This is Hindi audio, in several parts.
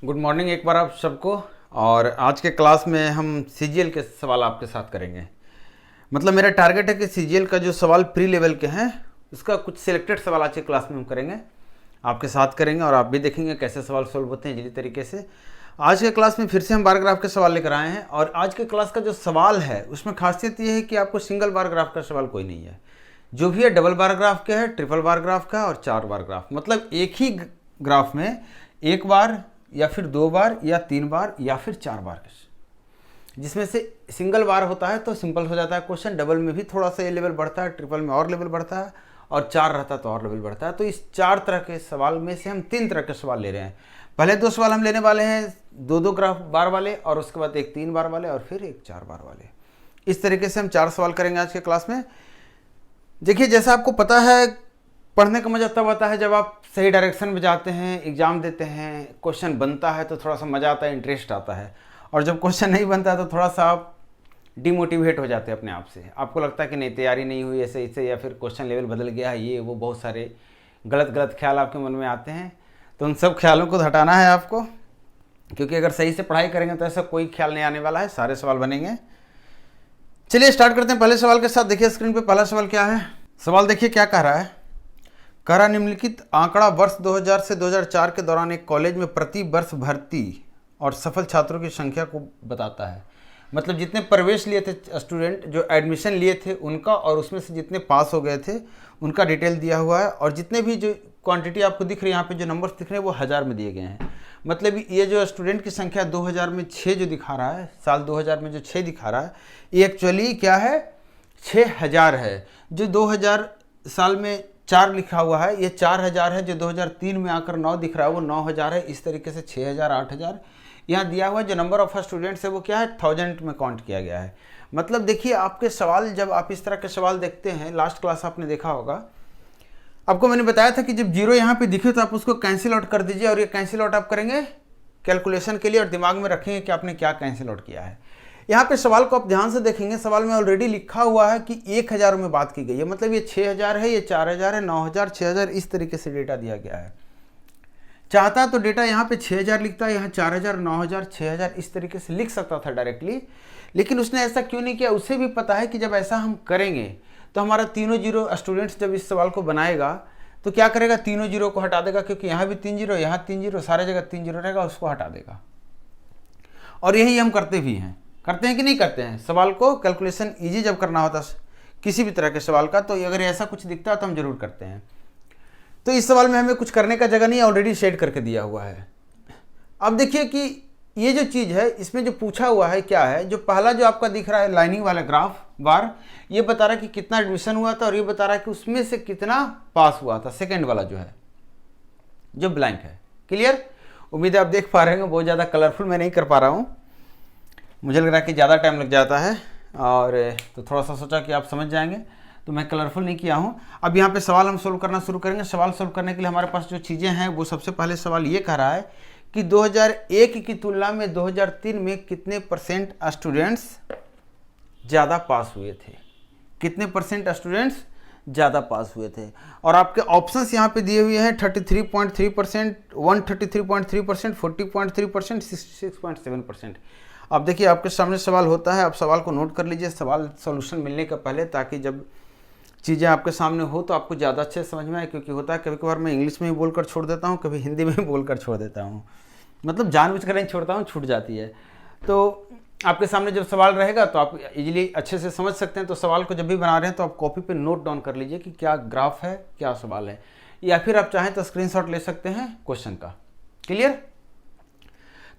गुड मॉर्निंग एक बार आप सबको। और आज के क्लास में हम सीजीएल के सवाल आपके साथ करेंगे। मतलब मेरा टारगेट है कि सीजीएल का जो सवाल प्री लेवल के हैं उसका कुछ सिलेक्टेड सवाल आज के क्लास में हम करेंगे, आपके साथ करेंगे और आप भी देखेंगे कैसे सवाल सोल्व होते हैं इजीली तरीके से। आज के क्लास में फिर से हम बार ग्राफ के सवाल लेकर आए हैं और आज के क्लास का जो सवाल है उसमें खासियत ये है कि आपको सिंगल बार ग्राफ का सवाल कोई नहीं है। जो भी है डबल बार ग्राफ का है, ट्रिपल बार ग्राफ का और 4 बार ग्राफ। मतलब एक ही ग्राफ में एक बार या फिर 2 बार या 3 बार या फिर 4 बार, जिसमें से सिंगल बार होता है तो सिंपल हो जाता है क्वेश्चन, डबल में भी थोड़ा सा ये लेवल बढ़ता है, ट्रिपल में और लेवल बढ़ता है और 4 रहता है तो और लेवल बढ़ता है। तो इस 4 तरह के सवाल में से हम 3 तरह के सवाल ले रहे हैं। पहले 2 सवाल हम लेने वाले हैं 2-2 ग्राफ बार वाले और उसके बाद एक 3 बार वाले और फिर एक 4 बार वाले। इस तरीके से हम 4 सवाल करेंगे आज के क्लास में। देखिए, जैसा आपको पता है पढ़ने का मज़ा तब आता है जब आप सही डायरेक्शन में जाते हैं, एग्ज़ाम देते हैं, क्वेश्चन बनता है तो थोड़ा सा मज़ा आता है, इंटरेस्ट आता है। और जब क्वेश्चन नहीं बनता तो थोड़ा सा आप डिमोटिवेट हो जाते हैं अपने आप से। आपको लगता है कि नहीं, तैयारी नहीं हुई ऐसे इससे, या फिर क्वेश्चन लेवल बदल गया, ये वो बहुत सारे गलत ख्याल आपके मन में आते हैं। तो उन सब ख्यालों को हटाना है आपको, क्योंकि अगर सही से पढ़ाई करेंगे तो ऐसा कोई ख्याल नहीं आने वाला है, सारे सवाल बनेंगे। चलिए स्टार्ट करते हैं पहले सवाल के साथ। देखिए स्क्रीन पर पहला सवाल क्या है। सवाल देखिए क्या कह रहा है। कह रहा निम्नलिखित आंकड़ा वर्ष 2000 से 2004 के दौरान एक कॉलेज में प्रति वर्ष भर्ती और सफल छात्रों की संख्या को बताता है। मतलब जितने प्रवेश लिए थे स्टूडेंट, जो एडमिशन लिए थे उनका, और उसमें से जितने पास हो गए थे उनका डिटेल दिया हुआ है। और जितने भी जो क्वांटिटी आपको दिख रही है यहाँ पे, जो नंबर्स दिख रहे हैं वो 1000 में दिए गए हैं। मतलब ये जो स्टूडेंट की संख्या 2000 में 6 जो दिखा रहा है, साल 2000 में जो 6 दिखा रहा है, ये एक्चुअली क्या है, 6000 है। जो 2000 साल में 4 लिखा हुआ है, ये 4000 है। जो 2003 में आकर 9 दिख रहा है वो 9000 है। इस तरीके से 6000, 8000 यहाँ दिया हुआ है। जो नंबर ऑफ स्टूडेंट्स है वो क्या है, 1000 में काउंट किया गया है। मतलब देखिए, आपके सवाल जब आप इस तरह के सवाल देखते हैं, लास्ट क्लास आपने देखा होगा, आपको मैंने बताया था कि जब जीरो यहाँ पे दिखे तो आप उसको कैंसिल आउट कर दीजिए। और ये कैंसिल आउट आप करेंगे कैलकुलेशन के लिए और दिमाग में रखेंगे कि आपने क्या कैंसिल आउट किया है। यहाँ पे सवाल को आप ध्यान से देखेंगे, सवाल में ऑलरेडी लिखा हुआ है कि 1000 में बात की गई है। मतलब ये 6000 है, ये 4000 है, 9000, 6000, इस तरीके से डेटा दिया गया है। चाहता तो डेटा यहाँ पे 6000 लिखता है, यहाँ 4000, 9000, 6000 इस तरीके से लिख सकता था डायरेक्टली, लेकिन उसने ऐसा क्यों नहीं किया। उसे भी पता है कि जब ऐसा हम करेंगे तो हमारा तीनों जीरो स्टूडेंट्स जब इस सवाल को बनाएगा तो क्या करेगा, तीनों जीरो को हटा देगा, क्योंकि यहाँ भी 3 जीरो, यहाँ 3 जीरो, सारे जगह 3 जीरो रहेगा, उसको हटा देगा। और यही हम करते भी हैं। करते हैं कि नहीं करते हैं। सवाल को कैलकुलेशन इजी जब करना होता किसी भी तरह के सवाल का, तो अगर ऐसा कुछ दिखता है तो हम जरूर करते हैं। तो इस सवाल में हमें कुछ करने का जगह नहीं है, ऑलरेडी शेड करके दिया हुआ है। अब देखिए कि ये जो चीज़ है इसमें जो पूछा हुआ है क्या है। जो पहला जो आपका दिख रहा है लाइनिंग वाला ग्राफ बार, ये बता रहा है कि कितना एडमिशन हुआ था और ये बता रहा है कि उसमें से कितना पास हुआ था। सेकेंड वाला जो है, जो ब्लैंक है। क्लियर? उम्मीद है आप देख पा रहे हैं। बहुत ज़्यादा कलरफुल मैं नहीं कर पा रहा हूँ, मुझे लग रहा है कि ज़्यादा टाइम लग जाता है, और तो थोड़ा सा सोचा कि आप समझ जाएंगे तो मैं कलरफुल नहीं किया हूँ। अब यहाँ पे सवाल हम सोल्व करना शुरू करेंगे। सवाल सोल्व करने के लिए हमारे पास जो चीज़ें हैं वो, सबसे पहले सवाल ये कह रहा है कि 2001 की तुलना में 2003 में कितने परसेंट स्टूडेंट्स ज़्यादा पास हुए थे। कितने परसेंट स्टूडेंट्स ज़्यादा पास हुए थे। और आपके ऑप्शंस यहाँ पे दिए हुए हैं 33.3%, 133.3%, 40.3%, 66.7%। अब देखिए आपके सामने सवाल होता है, आप सवाल को नोट कर लीजिए सवाल सॉल्यूशन मिलने का पहले, ताकि जब चीज़ें आपके सामने हो तो आपको ज़्यादा अच्छे समझ में आए। क्योंकि होता है कभी कभार मैं इंग्लिश में ही बोलकर छोड़ देता हूँ, कभी हिंदी में ही बोलकर छोड़ देता हूँ, मतलब जानबूझकर नहीं छोड़ता हूँ, छूट जाती है। तो आपके सामने जब सवाल रहेगा तो आप इजीली अच्छे से समझ सकते हैं। तो सवाल को जब भी बना रहे हैं तो आप कॉपी पे नोट डाउन कर लीजिए कि क्या ग्राफ है, क्या सवाल है, या फिर आप चाहें तो स्क्रीनशॉट ले सकते हैं क्वेश्चन का। क्लियर?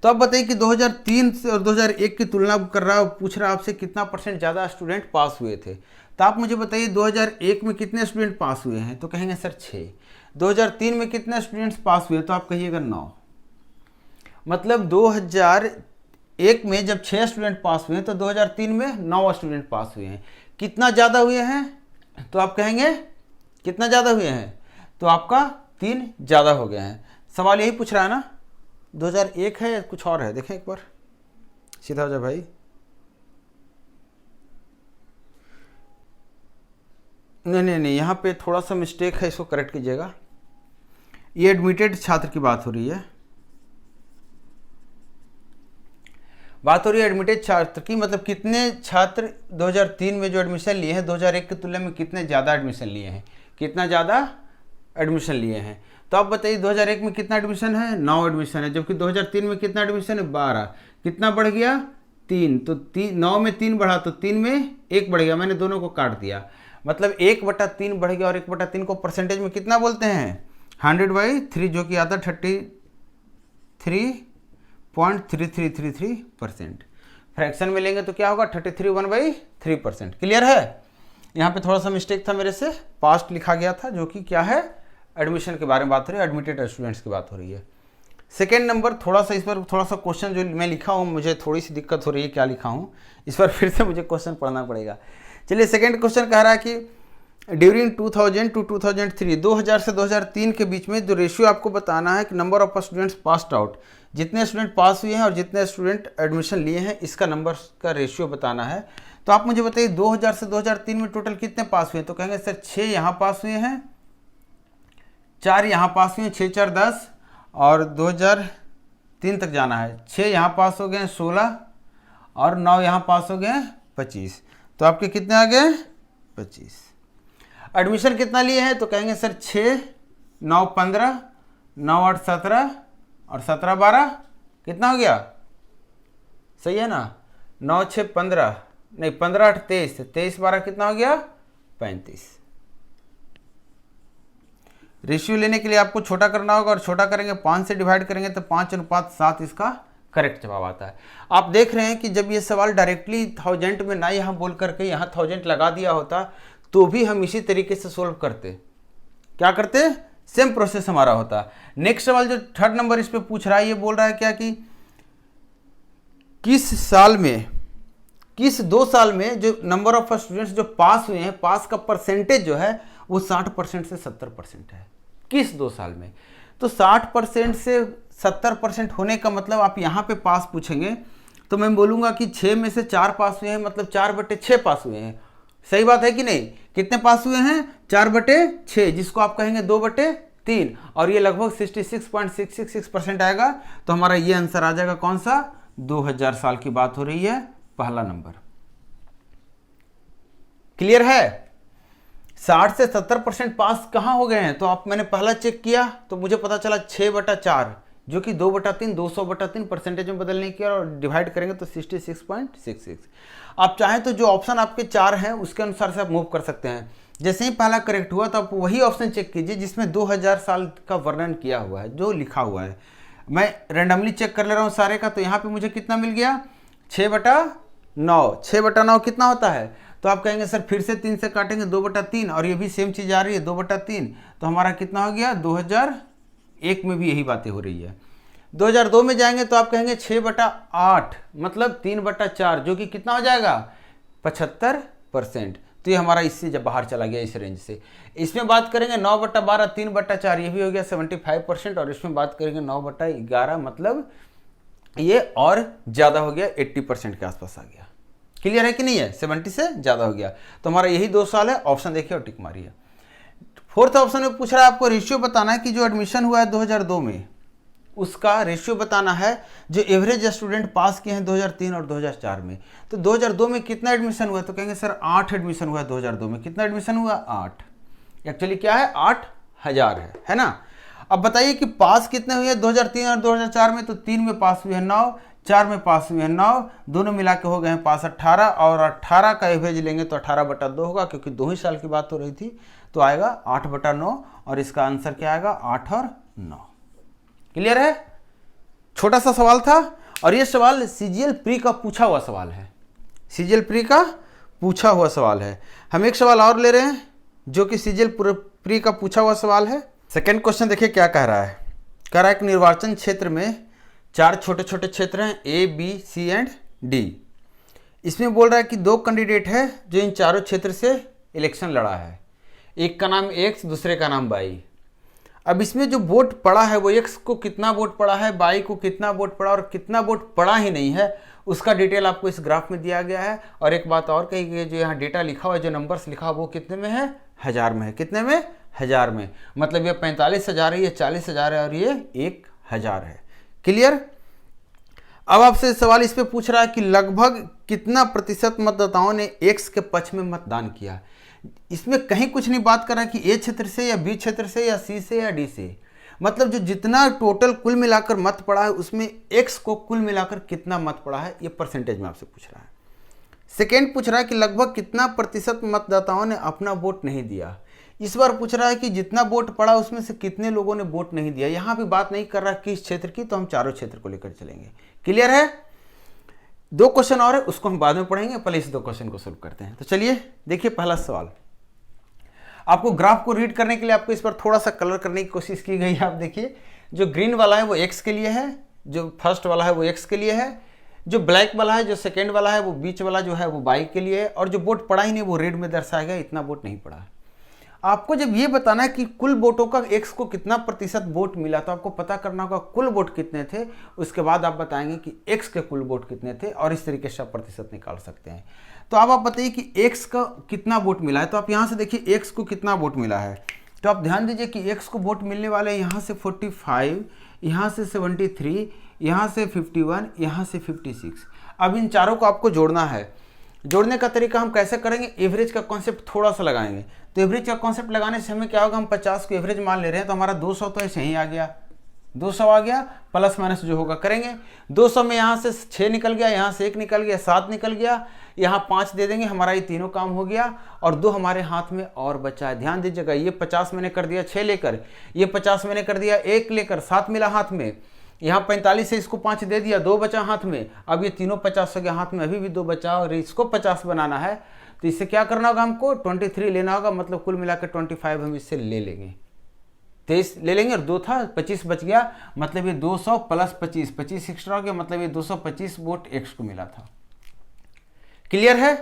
तो अब बताइए कि 2003 से और 2001 की तुलना कर रहा है, पूछ रहा है आपसे कितना परसेंट ज़्यादा स्टूडेंट पास हुए थे। तो आप मुझे बताइए 2001 में कितने स्टूडेंट पास हुए हैं, तो कहेंगे सर 6। 2003 में कितने स्टूडेंट्स पास हुए, तो आप कहिएगा 9। मतलब 2001 में जब 6 स्टूडेंट पास हुए हैं तो 2003 में 9 स्टूडेंट पास हुए हैं। कितना ज़्यादा हुए हैं, तो आप कहेंगे कितना ज़्यादा हुए हैं, तो आपका 3 ज़्यादा हो गए हैं। सवाल यही पूछ रहा है ना। 2001 है या कुछ और है, देखें एक बार, सीधा हो जाए भाई। नहीं, यहाँ पे थोड़ा सा मिस्टेक है, इसको करेक्ट कीजिएगा। ये एडमिटेड छात्र की बात हो रही है। बात हो रही है एडमिटेड छात्र की, मतलब कितने छात्र 2003 में जो एडमिशन लिए हैं 2001 की तुलना में कितने ज़्यादा एडमिशन लिए हैं, कितना ज़्यादा एडमिशन लिए हैं। तो आप बताइए 2001 में कितना एडमिशन है, 9 एडमिशन है, जबकि 2003 में कितना एडमिशन है, 12। कितना बढ़ गया, 3। तो 9 में 3 बढ़ा तो 3 में 1 बढ़ गया, मैंने दोनों को काट दिया, मतलब 1/3 बढ़ गया। और 1/3 को परसेंटेज में कितना बोलते हैं, 100/3, जो कि आता 33.3333%। फ्रैक्शन में लेंगे तो क्या होगा, 33 1/3%। क्लियर है। यहाँ पे थोड़ा सा मिस्टेक था मेरे से, पास्ट लिखा गया था, जो कि क्या है, एडमिशन के बारे में बात हो रही है, एडमिटेड स्टूडेंट्स की बात हो रही है। सेकेंड नंबर, थोड़ा सा इस पर थोड़ा सा क्वेश्चन जो मैं लिखा हूँ मुझे थोड़ी सी दिक्कत हो रही है, क्या लिखा हूँ इस पर फिर से मुझे क्वेश्चन पढ़ना पड़ेगा। चलिए, सेकेंड क्वेश्चन कह रहा है कि ड्यूरिंग 2000 टू 2003, 2000 से 2003 के बीच में जो रेशियो आपको बताना है कि number of students passed out, जितने स्टूडेंट पास हुए हैं और जितने स्टूडेंट एडमिशन लिए हैं, इसका नंबर का रेशियो बताना है। तो आप मुझे बताइए 2000 से 2003 में टोटल कितने पास हुए, तो कहेंगे सर 6 यहाँ पास हुए हैं, 4 यहाँ पास हुए हैं, 6 4 10, और 2003 तक जाना है, 6 यहाँ पास हो गए हैं 16, और 9 यहाँ पास हो गए हैं 25। तो आपके कितने आ गए, 25। एडमिशन कितना लिए हैं, तो कहेंगे सर 6 9 15, 9 8 17, और 17 12, कितना हो गया, सही है ना, 9 6 15, नहीं 15 8 23, 23 12 कितना हो गया, 35। रेशियो लेने के लिए आपको छोटा करना होगा, और छोटा करेंगे 5 से डिवाइड करेंगे तो 5:7 इसका करेक्ट जवाब आता है। आप देख रहे हैं कि जब ये सवाल डायरेक्टली 1000 में ना यहाँ बोल करके यहाँ 1000 लगा दिया होता तो भी हम इसी तरीके से सोल्व करते। क्या करते, सेम प्रोसेस हमारा होता। नेक्स्ट सवाल जो थर्ड नंबर इस पे पूछ रहा है, ये बोल रहा है क्या कि किस 2 साल में जो नंबर ऑफ स्टूडेंट्स जो पास हुए हैं, पास का परसेंटेज जो है वो 60% से 70% है, किस 2 साल में। तो 60% से 70% होने का मतलब आप यहाँ पे पास पूछेंगे तो मैं बोलूँगा कि 6 में से 4 पास हुए हैं, मतलब 4/6 पास हुए हैं। सही बात है कि नहीं, कितने पास हुए हैं, 4/6, जिसको आप कहेंगे 2/3, और ये लगभग 66.666% आएगा। तो हमारा ये आंसर आ जाएगा कौन सा, 2000 साल की बात हो रही है, पहला नंबर। क्लियर है। 60 से 70% पास कहाँ हो गए हैं, तो आप मैंने पहला चेक किया तो मुझे पता चला 6/4, जो कि 2/3 200/3 परसेंटेज में बदलने की, और डिवाइड करेंगे तो 66.66। आप चाहें तो जो ऑप्शन आपके 4 हैं उसके अनुसार से आप मूव कर सकते हैं। जैसे ही पहला करेक्ट हुआ तो आप वही ऑप्शन चेक कीजिए जिसमें 2000 साल का वर्णन किया हुआ है, जो लिखा हुआ है। मैं रैंडमली चेक कर ले रहा हूँ सारे का, तो यहाँ पे मुझे कितना मिल गया, 6/9। 6/9 कितना होता है, तो आप कहेंगे सर फिर से 3 से काटेंगे 2/3, और ये भी सेम चीज़ आ रही है 2/3, तो हमारा कितना हो गया, 2001 में भी यही बातें हो रही है। 2002 में जाएंगे तो आप कहेंगे 6/8, मतलब 3/4, जो कि कितना हो जाएगा, 75%। तो ये हमारा इससे जब बाहर चला गया इस रेंज से। इसमें बात करेंगे 9/12 3/4, ये भी हो गया 75%, और इसमें बात करेंगे 9/11, मतलब ये और ज़्यादा हो गया, 80% के आसपास आ गया। क्लियर है कि नहीं है, 70 से ज़्यादा हो गया। तो हमारा यही 2 साल है, ऑप्शन देखिए और टिक मारिए। फोर्थ ऑप्शन में पूछ रहा है आपको रेशियो बताना है कि जो एडमिशन हुआ है 2002 में, उसका रेशियो बताना है जो एवरेज स्टूडेंट पास किए हैं 2003 और 2004 में। तो 2002 में कितना एडमिशन हुआ, तो कहेंगे सर 8 एडमिशन हुआ है 2002 में। कितना एडमिशन हुआ, 8। एक्चुअली क्या है, 8000 है ना। अब बताइए कि पास कितने हुए 2003 और 2004 में, तो 3 में पास हुए हैं 9, 4 में पास हुए हैं 9, दोनों मिला के हो गए हैं पास 18, और 18 का एवरेज लेंगे तो 18/2 होगा, क्योंकि 2 ही साल की बात हो रही थी। तो आएगा 8/9, और इसका आंसर क्या आएगा, 8 और 9। क्लियर है। छोटा सा सवाल था, और ये सवाल सीजीएल प्री का पूछा हुआ सवाल है, सीजीएल प्री का पूछा हुआ सवाल है। हम एक सवाल और ले रहे हैं जो कि सीजीएल प्री का पूछा हुआ सवाल है। सेकेंड क्वेश्चन देखिए क्या कह रहा है। कह रहा है कि निर्वाचन क्षेत्र में 4 छोटे छोटे क्षेत्र हैं, A, B, C and D। इसमें बोल रहा है कि 2 कैंडिडेट है जो इन चारों क्षेत्र से इलेक्शन लड़ा है। एक का नाम X, दूसरे का नाम Y। अब इसमें जो वोट पड़ा है वो X को कितना वोट पड़ा है, Y को कितना वोट पड़ा, और कितना वोट पड़ा ही नहीं है उसका डिटेल आपको इस ग्राफ में दिया गया है। और एक बात और कही गई, जो यहाँ डेटा लिखा हुआ है, जो नंबर्स लिखा हुआ वो कितने में है, 1000 में है। कितने में, 1000 में। मतलब ये 45,000 है, ये 40,000 है, और ये 1000 है। क्लियर। अब आपसे सवाल इस पे पूछ रहा है कि लगभग कितना प्रतिशत मतदाताओं ने एक्स के पक्ष में मतदान किया। इसमें कहीं कुछ नहीं बात कर रहा है कि ए क्षेत्र से या बी क्षेत्र से या सी से या डी से, मतलब जो जितना टोटल कुल मिलाकर मत पड़ा है उसमें एक्स को कुल मिलाकर कितना मत पड़ा है, ये परसेंटेज में आपसे पूछ रहा है। सेकेंड पूछ रहा है कि लगभग कितना प्रतिशत मतदाताओं ने अपना वोट नहीं दिया। इस बार पूछ रहा है कि जितना वोट पड़ा उसमें से कितने लोगों ने वोट नहीं दिया। यहाँ भी बात नहीं कर रहा किस क्षेत्र की, तो हम चारों क्षेत्र को लेकर चलेंगे। क्लियर है? 2 क्वेश्चन और है, उसको हम बाद में पढ़ेंगे, पहले इस 2 क्वेश्चन को सोल्व करते हैं। तो चलिए देखिए पहला सवाल। आपको ग्राफ को रीड करने के लिए आपको इस पर थोड़ा सा कलर करने की कोशिश की गई है। आप देखिए जो ग्रीन वाला है वो एक्स के लिए है, जो फर्स्ट वाला है वो एक्स के लिए है, जो ब्लैक वाला है, जो सेकेंड वाला है, वो बीच वाला जो है वो वाई के लिए है, और जो वोट पड़ा ही नहीं वो रेड में दर्शाया गया, इतना वोट नहीं पड़ा है। आपको जब ये बताना है कि कुल वोटों का एक्स को कितना प्रतिशत वोट मिला, तो आपको पता करना होगा कुल वोट कितने थे, उसके बाद आप बताएंगे कि एक्स के कुल वोट कितने थे, और इस तरीके से आप प्रतिशत निकाल सकते हैं। तो अब आप बताइए कि एक्स का कितना वोट मिला है। तो आप यहाँ से देखिए एक्स को कितना वोट मिला है, तो आप ध्यान दीजिए कि एक्स को वोट मिलने वाले हैं यहाँ से 45, यहाँ से 73, यहाँ से 51, यहाँ से 56। अब इन चारों को आपको जोड़ना है। जोड़ने का तरीका हम कैसे करेंगे, एवरेज का कॉन्सेप्ट थोड़ा सा लगाएंगे। तो एवरेज का कॉन्सेप्ट लगाने से हमें क्या होगा, हम 50 को एवरेज मान ले रहे हैं, तो हमारा 200 तो ऐसे ही आ गया, 200 आ गया, प्लस माइनस जो होगा करेंगे। 200 में यहाँ से 6 निकल गया, यहाँ से 1 निकल गया, 7 निकल गया, यहाँ 5 दे देंगे, हमारा ये तीनों काम हो गया, और 2 हमारे हाथ में और बचा है। ध्यान दीजिएगा, ये 50 मैंने कर दिया 6 लेकर, ये 50 मैंने कर दिया 1 लेकर, 7 मिला हाथ में, यहाँ 45 से इसको 5 दे दिया, 2 बचा हाथ में। अब ये तीनों 50 हो गया हाथ में, अभी भी 2 बचा, और इसको 50 बनाना है, तो इससे क्या करना होगा, हमको 23 लेना होगा, मतलब कुल मिलाकर 25 हम इससे ले लेंगे, 23 ले लेंगे, और 2 था 25 बच गया, मतलब ये 200 प्लस 25, 25 एक्स्ट्रा हो गया, मतलब ये 225 वोट एक्स को मिला था। क्लियर है?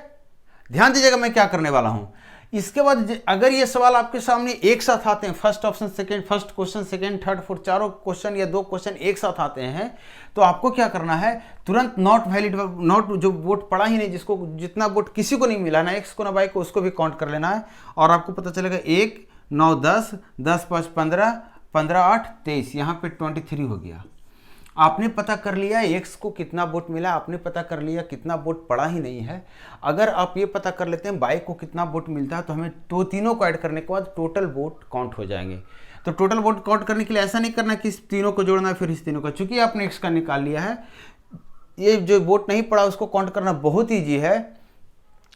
ध्यान दीजिएगा मैं क्या करने वाला हूं। इसके बाद अगर ये सवाल आपके सामने एक साथ आते हैं, first option second, first question second third fourth, चारों क्वेश्चन या 2 क्वेश्चन एक साथ आते हैं, तो आपको क्या करना है, तुरंत नॉट वैलिड, नॉट जो वोट पड़ा ही नहीं, जिसको जितना वोट किसी को नहीं मिला, ना एक्स को ना वाई को, उसको भी काउंट कर लेना है, और आपको पता चलेगा 1 9 10 10 5 15 15 8 23, यहाँ पे 23 हो गया। आपने पता कर लिया एक्स को कितना वोट मिला, आपने पता कर लिया कितना वोट पड़ा ही नहीं है। अगर आप ये पता कर लेते हैं वाई को कितना वोट मिलता है, तो हमें तो तीनों को ऐड करने के बाद टोटल वोट काउंट हो जाएंगे। तो टोटल वोट काउंट करने के लिए ऐसा नहीं करना कि इस तीनों को जोड़ना है फिर इस तीनों का, चूंकि आपने एक्स का निकाल लिया है, ये जो वोट नहीं पड़ा उसको काउंट करना बहुत ईजी है।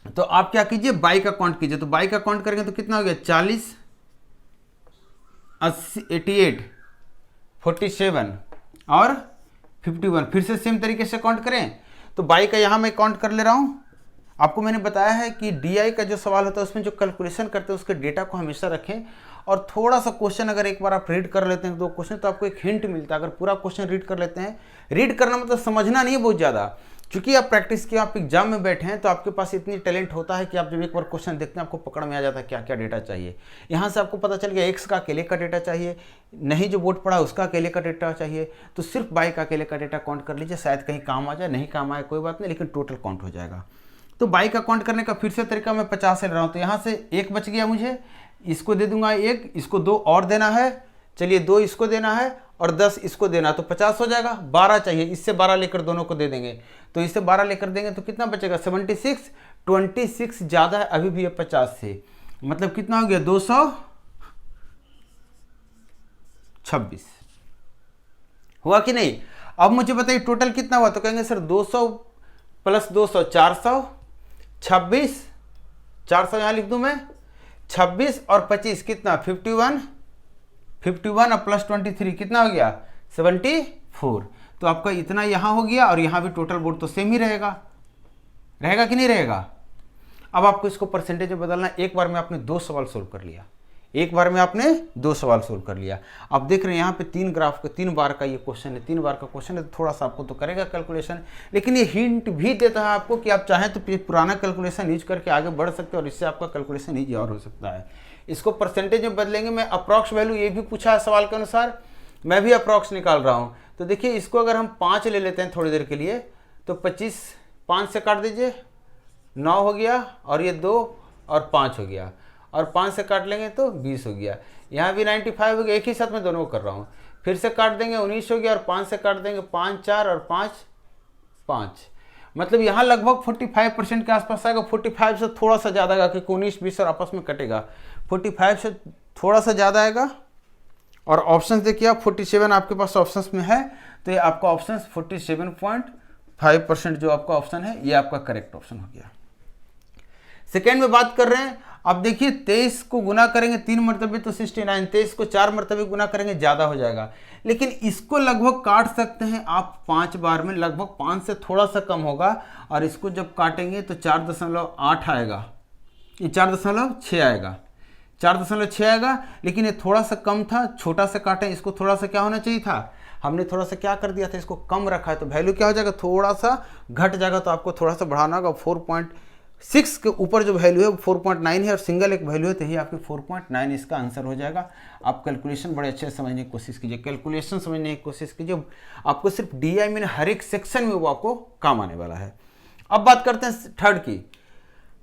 तो आप क्या कीजिए, वाई का काउंट कीजिए। तो वाई का काउंट करेंगे तो कितना हो गया, 40 80 88 47 और 51। फिर से सेम तरीके से काउंट करें, तो बाई का यहाँ मैं काउंट कर ले रहा हूँ। आपको मैंने बताया है कि डीआई का जो सवाल होता है उसमें जो कैलकुलेशन करते हैं उसके डेटा को हमेशा रखें, और थोड़ा सा क्वेश्चन अगर एक बार आप रीड कर लेते हैं 2 क्वेश्चन, तो आपको एक हिंट मिलता है। अगर पूरा क्वेश्चन रीड कर लेते हैं, रीड करना मतलब समझना नहीं है बहुत ज़्यादा, क्योंकि आप प्रैक्टिस किए, आप एग्जाम में बैठे हैं, तो आपके पास इतनी टैलेंट होता है कि आप जब एक बार क्वेश्चन देखते हैं आपको पकड़ में आ जाता है क्या क्या डेटा चाहिए। यहाँ से आपको पता चल गया एक्स का अकेले का डेटा चाहिए, नहीं जो वोट पड़ा उसका अकेले का डेटा चाहिए, तो सिर्फ वाई का अकेले का डेटा काउंट कर लीजिए, शायद कहीं काम आ जाए, नहीं काम आए कोई बात नहीं, लेकिन टोटल काउंट हो जाएगा। तो वाई का काउंट करने का फिर से तरीका मैं 50 से ले रहा हूँ, तो यहाँ से 1 बच गया, मुझे इसको दे दूंगा 1, इसको 2 और देना है, चलिए 2 इसको देना है, और 10 इसको देना, तो 50 हो जाएगा। 12 चाहिए, इससे 12 लेकर दोनों को दे देंगे, तो इससे 12 लेकर देंगे तो कितना बचेगा, 76। 26 ज़्यादा है अभी भी है 50 से, मतलब कितना हो गया, 226 हुआ कि नहीं। अब मुझे बताइए टोटल कितना हुआ, तो कहेंगे सर 200 प्लस 200 400, 26, 400 यहाँ लिख दूं मैं, 26 और 25 कितना, 51 और प्लस 23 कितना हो गया, 74। तो आपका इतना यहाँ हो गया, और यहाँ भी टोटल वोट तो सेम ही रहेगा, रहेगा कि नहीं रहेगा। अब आपको इसको परसेंटेज में बदलना। एक बार में आपने 2 सवाल सोल्व कर लिया, एक बार में आपने 2 सवाल सोल्व कर लिया। आप देख रहे हैं यहाँ पे 3 ग्राफ का 3 बार का ये क्वेश्चन है, 3 बार का क्वेश्चन है, तो थोड़ा सा आपको तो करेगा कैलकुलेशन, लेकिन ये हिंट भी देता है आपको कि आप चाहें तो पुराना कैलकुलेशन यूज करके आगे बढ़ सकते हैं, और इससे आपका कैलकुलेशन ईजी और हो सकता है। इसको परसेंटेज में बदलेंगे। मैं अप्रॉक्स वैल्यू ये भी पूछा है सवाल के अनुसार, मैं भी अप्रॉक्स निकाल रहा हूँ। तो देखिए इसको अगर हम 5 ले लेते हैं थोड़ी देर के लिए, तो 25 5 से काट दीजिए, 9 हो गया, और ये 2 और 5 हो गया, और 5 से काट लेंगे तो 20 हो गया। यहाँ भी 95 हो गया, एक ही साथ में दोनों को कर रहा हूँ। फिर से काट देंगे 19 हो गया, और 5 से काट देंगे 5 4 और 5 5, मतलब यहाँ लगभग 45% के आसपास आएगा। 45 से थोड़ा सा ज़्यादा आएगा क्योंकि 19 20 और आपस में कटेगा। 45 से थोड़ा सा ज़्यादा आएगा। और ऑप्शन देखिए आप 47 आपके पास ऑप्शंस में है, तो ये आपका ऑप्शन 47.5% जो आपका ऑप्शन है ये आपका करेक्ट ऑप्शन हो गया। सेकेंड में बात कर रहे हैं, अब देखिए 23 को गुना करेंगे 3 मरतबे तो 69, 23 को 4 मरतबे गुना करेंगे ज़्यादा हो जाएगा, लेकिन इसको लगभग काट सकते हैं आप 5 बार में, लगभग 5 से थोड़ा सा कम होगा। और इसको जब काटेंगे तो 4.8 आएगा, ये 4.6 आएगा, 4.6 आएगा। लेकिन ये थोड़ा सा कम था, छोटा सा काटें, इसको थोड़ा सा क्या होना चाहिए था, हमने थोड़ा सा क्या कर दिया था, इसको कम रखा है, तो वैल्यू क्या हो जाएगा, थोड़ा सा घट जाएगा। तो आपको थोड़ा सा बढ़ाना होगा। 4.6 के ऊपर जो वैल्यू है वो 4.9 है और सिंगल एक वैल्यू है, तो यही आपकी 4.9 इसका आंसर हो जाएगा। आप कैलकुलेशन बड़े अच्छे से समझने की कोशिश कीजिए, कैलकुलेशन समझने की कोशिश कीजिए, आपको सिर्फ DI में हर एक सेक्शन में वो आपको काम आने वाला है। अब बात करते हैं थर्ड की।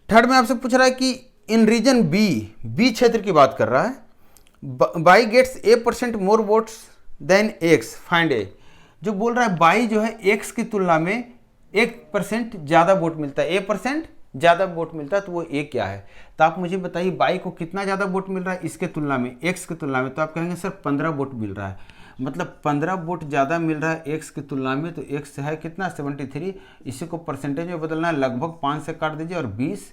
थर्ड में आपसे पूछ रहा है कि इन रीजन बी क्षेत्र की बात कर रहा है, by gets A% more votes then x, find ए। जो बोल रहा है बाई जो है एक्स की तुलना में 1% ज़्यादा वोट मिलता है, A% ज़्यादा वोट मिलता है, तो वो ए क्या है। तो आप मुझे बताइए बाई को कितना ज़्यादा वोट मिल रहा है इसके तुलना में, एक्स की तुलना में। तो आप कहेंगे सर 15 वोट मिल रहा है, मतलब 15 वोट ज़्यादा मिल रहा है एक्स की तुलना में। तो एक्स है कितना 73, इसी को परसेंटेज में बदलना है, लगभग 5 से काट दीजिए और 20।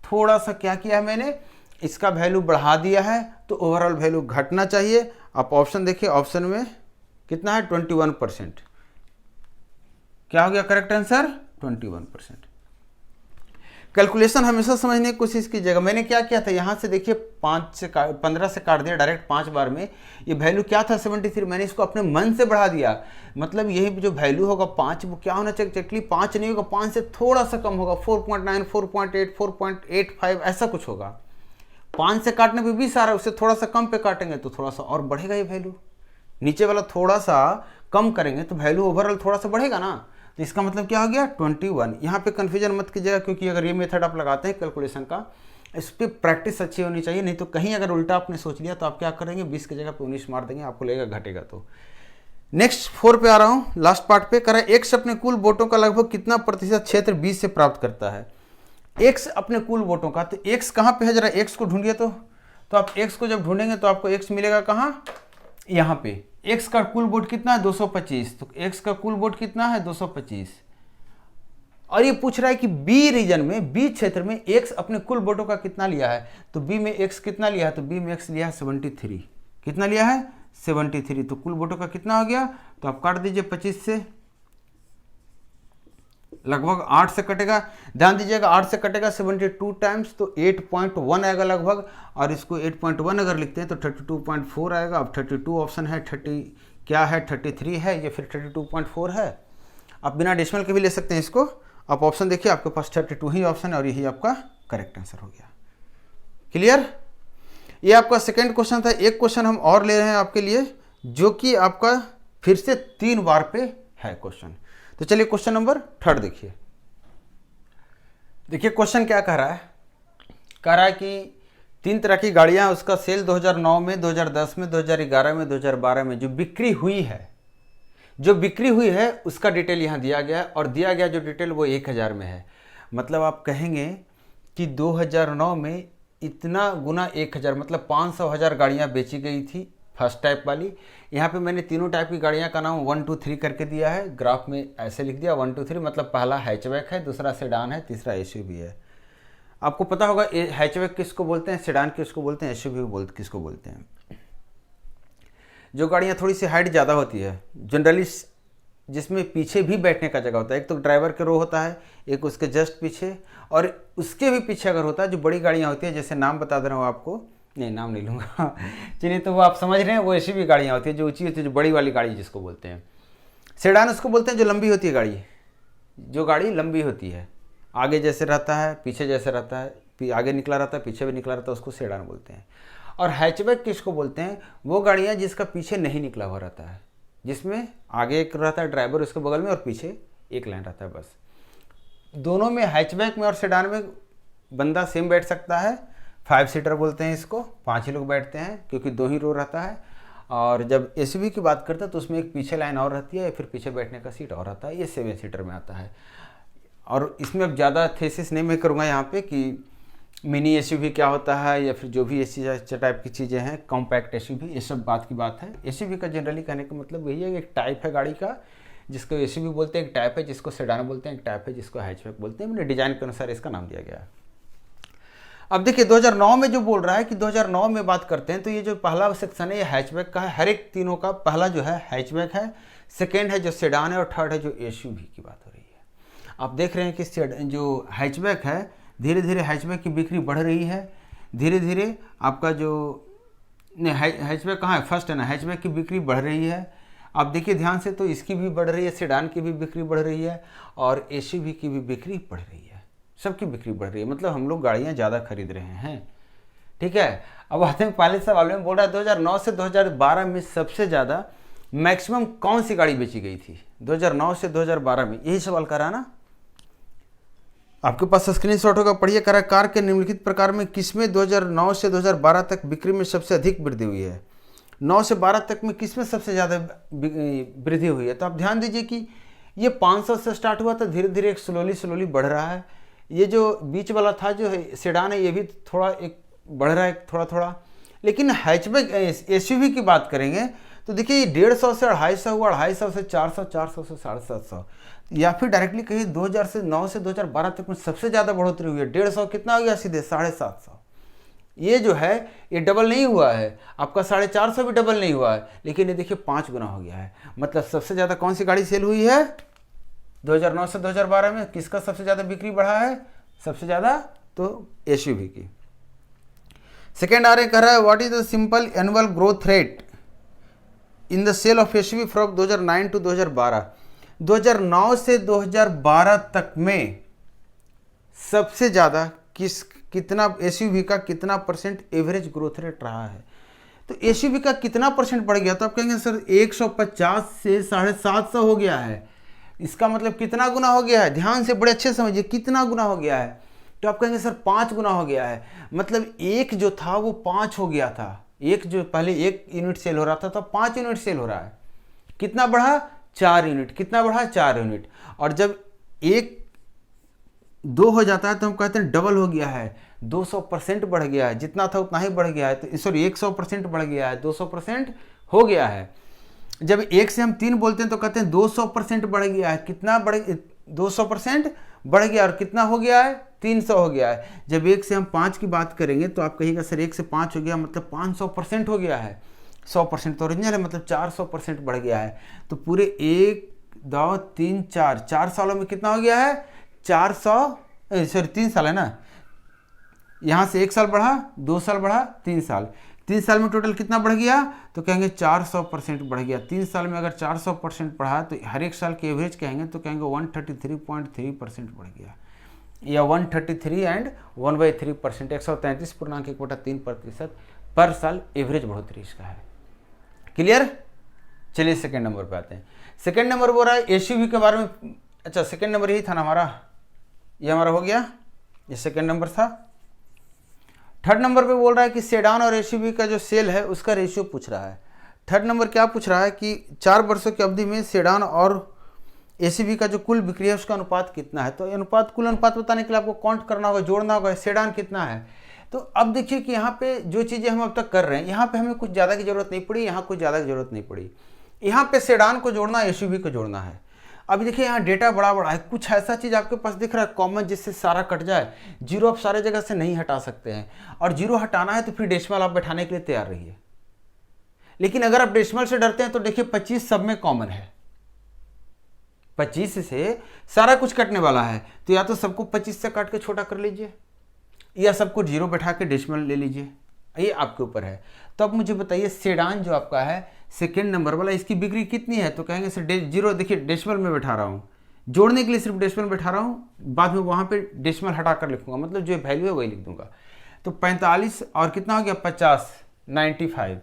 थोड़ा सा क्या किया है मैंने, इसका वैल्यू बढ़ा दिया है, तो ओवरऑल वैल्यू घटना चाहिए। आप ऑप्शन देखिए, ऑप्शन में कितना है 21%। क्या हो गया करेक्ट आंसर 21%। कैलकुलेशन हमेशा समझने की कोशिश कीजिएगा। मैंने क्या किया था, यहाँ से देखिए 15 से काट दिया डायरेक्ट 5 बार में। ये वैल्यू क्या था 73, मैंने इसको अपने मन से बढ़ा दिया। मतलब यही जो वैल्यू होगा 5, वो क्या होना चाहिए, एक्चुअली 5 नहीं होगा, 5 से थोड़ा सा कम होगा, 4.9, 4.8, 4.85 ऐसा कुछ होगा। 5 से काटने पर 20 आ रहा है, उससे थोड़ा सा कम पे काटेंगे तो थोड़ा सा और बढ़ेगा ये वैल्यू। नीचे वाला थोड़ा सा कम करेंगे तो वैल्यू ओवरऑल थोड़ा सा बढ़ेगा ना। तो इसका मतलब क्या हो गया 21। यहाँ पे कन्फ्यूजन मत कीजिएगा, क्योंकि अगर ये मेथड आप लगाते हैं कैलकुलेशन का, इस पर प्रैक्टिस अच्छी होनी चाहिए। नहीं तो कहीं अगर उल्टा आपने सोच लिया तो आप क्या करेंगे, 20 की जगह पे 19 मार देंगे, आपको लगेगा घटेगा। तो नेक्स्ट 4 पे आ रहा हूँ, लास्ट पार्ट पे। कह रहा है एक्स अपने कुल वोटों का लगभग कितना प्रतिशत क्षेत्र 20 से प्राप्त करता है। एक्स अपने कुल वोटों का, तो एक्स कहाँ पे है, जरा एक्स को ढूंढिए। तो आप एक्स को जब ढूंढेंगे तो आपको एक्स मिलेगा कहाँ, यहाँ पे। एक्स का कुल वोट कितना है 225, तो एक्स का कुल वोट कितना है 225। और ये पूछ रहा है कि बी रीजन में, बी क्षेत्र में एक्स अपने कुल वोटों का कितना लिया है। तो बी में एक्स कितना लिया है, तो बी में एक्स लिया है 73। कितना लिया है 73, तो कुल वोटों का कितना हो गया, तो आप काट दीजिए 25 से, लगभग 8 से कटेगा। ध्यान दीजिएगा 8 से कटेगा 72 टाइम्स, तो 8.1 आएगा लगभग। और इसको 8.1 अगर लिखते हैं तो 32.4 आएगा। अब 32 ऑप्शन है, 30 क्या है 33 है, ये फिर 32.4 है। आप बिना डेसिमल के भी ले सकते हैं इसको। आप ऑप्शन देखिए, आपके पास 32 ही ऑप्शन है और यही आपका करेक्ट आंसर हो गया। क्लियर। ये आपका सेकेंड क्वेश्चन था। एक क्वेश्चन हम और ले रहे हैं आपके लिए, जो कि आपका फिर से 3 बार पे है क्वेश्चन। तो चलिए क्वेश्चन नंबर 3 देखिए। देखिए क्वेश्चन क्या कह रहा है, कह रहा है कि 3 तरह की गाड़ियां, उसका सेल 2009 में, 2010 में, 2011 में, 2012 में जो बिक्री हुई है, उसका डिटेल यहाँ दिया गया। और दिया गया जो डिटेल वो 1000 में है। मतलब आप कहेंगे कि 2009 में इतना गुना 1000, मतलब 500,000 गाड़ियाँ बेची गई थी फर्स्ट टाइप वाली। यहाँ पे मैंने तीनों टाइप की गाड़ियाँ का नाम 1 2 3 करके दिया है, ग्राफ में ऐसे लिख दिया 1 2 3। मतलब पहला हैचबैक है, दूसरा सेडान है, तीसरा एसयूवी है। आपको पता होगा हैचबैक किसको बोलते हैं, सेडान किसको बोलते हैं, एसयूवी किसको बोलते हैं। जो गाड़ियाँ थोड़ी सी हाइट ज़्यादा होती है, जनरली जिसमें पीछे भी बैठने का जगह होता है। एक तो ड्राइवर के रो होता है, एक उसके जस्ट पीछे, और उसके भी पीछे अगर होता है जो बड़ी गाड़ियाँ होती है, जैसे नाम बता दे रहा हूँ आपको, नहीं नाम नहीं लूँगा चलिए, तो वो आप समझ रहे हैं, वो ऐसी भी गाड़ियाँ होती है जो ऊँची होती है, जो बड़ी वाली गाड़ी जिसको बोलते हैं। सेडान उसको बोलते हैं जो लंबी होती है गाड़ी, जो गाड़ी लंबी होती है, आगे जैसे रहता है पीछे जैसे रहता है, आगे निकला रहता है पीछे भी निकला रहता है, उसको सेडान बोलते हैं। और हैचबैक किसको बोलते हैं, वो गाड़ियाँ जिसका पीछे नहीं निकला हुआ रहता है, जिसमें आगे एक रहता है ड्राइवर उसके बगल में और पीछे एक लाइन रहता है बस। दोनों में, हैचबैक में और सेडान में बंदा सेम बैठ सकता है। 5 सीटर बोलते हैं इसको, 5 ही लोग बैठते हैं क्योंकि 2 ही रो रहता है। और जब एसयूवी की बात करते हैं तो उसमें एक पीछे लाइन और रहती है, फिर पीछे बैठने का सीट और आता है। ये 7 सीटर में आता है। और इसमें अब ज़्यादा थेसिस नहीं मैं करूँगा यहाँ पे कि मिनी एसयूवी क्या होता है या फिर जो भी ऐसी टाइप की चीज़ें हैं, कॉम्पैक्ट एसयूवी, ये सब बात की बात है। एसयूवी का जनरली कहने का मतलब वही है, एक टाइप है गाड़ी का जिसको एसयूवी बोलते हैं, एक टाइप है जिसको सेडान बोलते हैं, एक टाइप है जिसको हैचबैक बोलते हैं। मैंने डिज़ाइन के अनुसार इसका नाम दिया गया है। अब देखिए 2009 में जो बोल रहा है कि 2009 में बात करते हैं तो ये जो पहला सेक्शन है ये हैचबैक का है। हर एक तीनों का पहला जो है हैचबैक है, सेकेंड है जो सेडान है और थर्ड है जो एसयूवी की बात हो रही है। आप देख रहे हैं कि जो हैचबैक है धीरे धीरे हैचबैक की बिक्री बढ़ रही है। धीरे धीरे आपका जो हैचबैक कहाँ है, फर्स्ट है ना, हैचबैक की बिक्री बढ़ रही है। आप देखिए ध्यान से तो इसकी भी बढ़ रही है, सेडान की भी बिक्री बढ़ रही है और एसयूवी की भी बिक्री बढ़ रही है। सबकी बिक्री बढ़ रही है, मतलब हम लोग गाड़ियाँ ज़्यादा खरीद रहे हैं। ठीक है। अब आते हैं पहले सवाल में, बोल रहा है 2009 से 2012 में सबसे ज़्यादा मैक्सिमम कौन सी गाड़ी बेची गई थी 2009 से 2012 में, यही सवाल कर रहा है ना। आपके पास स्क्रीनशॉट होगा, पढ़िए। करा कार के निम्नलिखित प्रकार में किसमें 2009 से 2012 तक बिक्री में सबसे अधिक वृद्धि हुई है। 9 से 12 तक में किसमें सबसे ज़्यादा वृद्धि हुई है। तो आप ध्यान दीजिए कि ये 500 से स्टार्ट हुआ था, धीरे धीरे एक स्लोली बढ़ रहा है। ये जो बीच वाला था जो है सेडान है, ये भी थोड़ा एक बढ़ रहा है थोड़ा थोड़ा। लेकिन हैचबैक एसयूवी की बात करेंगे तो देखिए ये 150 से 250 हुआ, 250 से 400, 400 से 750, या फिर डायरेक्टली कहिए 2009 से 2012 तक में सबसे ज़्यादा बढ़ोतरी हुई है। 150 कितना हो गया सीधे 750। ये जो है ये डबल नहीं हुआ है, आपका 450 भी डबल नहीं हुआ है, लेकिन ये देखिए 5 गुना हो गया है। मतलब सबसे ज़्यादा कौन सी गाड़ी सेल हुई है 2009 से 2012 में, किसका सबसे ज़्यादा बिक्री बढ़ा है सबसे ज़्यादा, तो एसयूवी की। सेकेंड आ रहे कह रहा है what is the simple annual growth rate in the sale of SUV from 2009 to 2012। 2009 से 2012 तक में सबसे ज़्यादा कितना एसयूवी का कितना परसेंट एवरेज ग्रोथ रेट रहा है। तो एसयूवी का कितना परसेंट बढ़ गया, तो आप कहेंगे सर 150 से 750 हो गया है। इसका मतलब कितना गुना हो गया है, ध्यान से बड़े अच्छे समझिए, कितना गुना हो गया है। तो आप कहेंगे सर 5 गुना हो गया है। मतलब एक जो था वो 5 हो गया था। एक जो पहले 1 यूनिट सेल हो रहा था तो 5 यूनिट सेल हो रहा है। कितना बढ़ा 4 यूनिट, कितना बढ़ा 4 यूनिट। और जब 1 2 हो जाता है तो हम कहते हैं डबल हो गया है, 200% बढ़ गया है। जितना था उतना ही बढ़ गया है, तो सॉरी 100% बढ़ गया है, 200% हो गया है। जब 1 से हम 3 बोलते हैं तो कहते हैं 200% बढ़ गया है। कितना बढ़ 200% बढ़ गया और कितना हो गया है 300 हो गया है। जब 1 से हम 5 की बात करेंगे तो आप कहिएगा सर 1 से 5 हो गया मतलब 500% हो गया है। 100% तो ओरिजिनल है, मतलब 400% बढ़ गया है। तो पूरे 1 2 3 4 सालों में कितना हो गया है 3 साल है ना, यहाँ से 1 साल बढ़ा, 2 साल बढ़ा, 3 साल, 3 साल में टोटल कितना बढ़ गया, तो कहेंगे 400% बढ़ गया। 3 साल में अगर 400% बढ़ा तो हर एक साल के एवरेज कहेंगे तो कहेंगे 133.3% बढ़ गया, या 133 एंड 1/3%, 133.1/3% पर साल एवरेज बढ़ोतरी इसका है। क्लियर। चलिए सेकेंड नंबर पे आते हैं। सेकेंड नंबर बोल रहा है एसयूवी के बारे में। अच्छा सेकेंड नंबर यही था ना हमारा, ये हमारा हो गया, ये सेकेंड नंबर था। थर्ड नंबर पे बोल रहा है कि सेडान और एसयूवी का जो सेल है उसका रेशियो पूछ रहा है। थर्ड नंबर क्या पूछ रहा है कि 4 वर्षों की अवधि में सेडान और एसयूवी का जो कुल बिक्री है उसका अनुपात कितना है। तो अनुपात कुल अनुपात बताने के लिए आपको काउंट करना होगा, जोड़ना होगा, सेडान कितना है। तो अब देखिए कि यहाँ पे जो चीज़ें हम अब तक कर रहे हैं, यहाँ पे हमें कुछ ज़्यादा की जरूरत नहीं पड़ी, यहाँ कुछ ज़्यादा की जरूरत नहीं पड़ी। यहाँ पे सेडान को जोड़ना, एसयूवी को जोड़ना है। अभी देखिए यहाँ डेटा बड़ा बड़ा है, कुछ ऐसा चीज़ आपके पास दिख रहा है कॉमन जिससे सारा कट जाए। जीरो आप सारे जगह से नहीं हटा सकते हैं, और जीरो हटाना है तो फिर डेसिमल आप बैठाने के लिए तैयार रहिए। लेकिन अगर आप डेसिमल से डरते हैं तो देखिए 25 सब में कॉमन है, 25 से सारा कुछ कटने वाला है। तो या तो सबको 25 से काट के छोटा कर लीजिए, या सबको जीरो बैठा के डेसिमल ले लीजिए, ये आपके ऊपर है। तो अब मुझे बताइए सेडान जो आपका है सेकेंड नंबर वाला, इसकी बिक्री कितनी है। तो कहेंगे सर जीरो, देखिए डेसिमल में बैठा रहा हूँ, जोड़ने के लिए सिर्फ डेसिमल बैठा रहा हूँ, बाद में वहाँ पे डेसिमल हटा कर लिखूंगा, मतलब जो वैल्यू है वही लिख दूंगा। तो 45 और कितना हो गया 50, 95।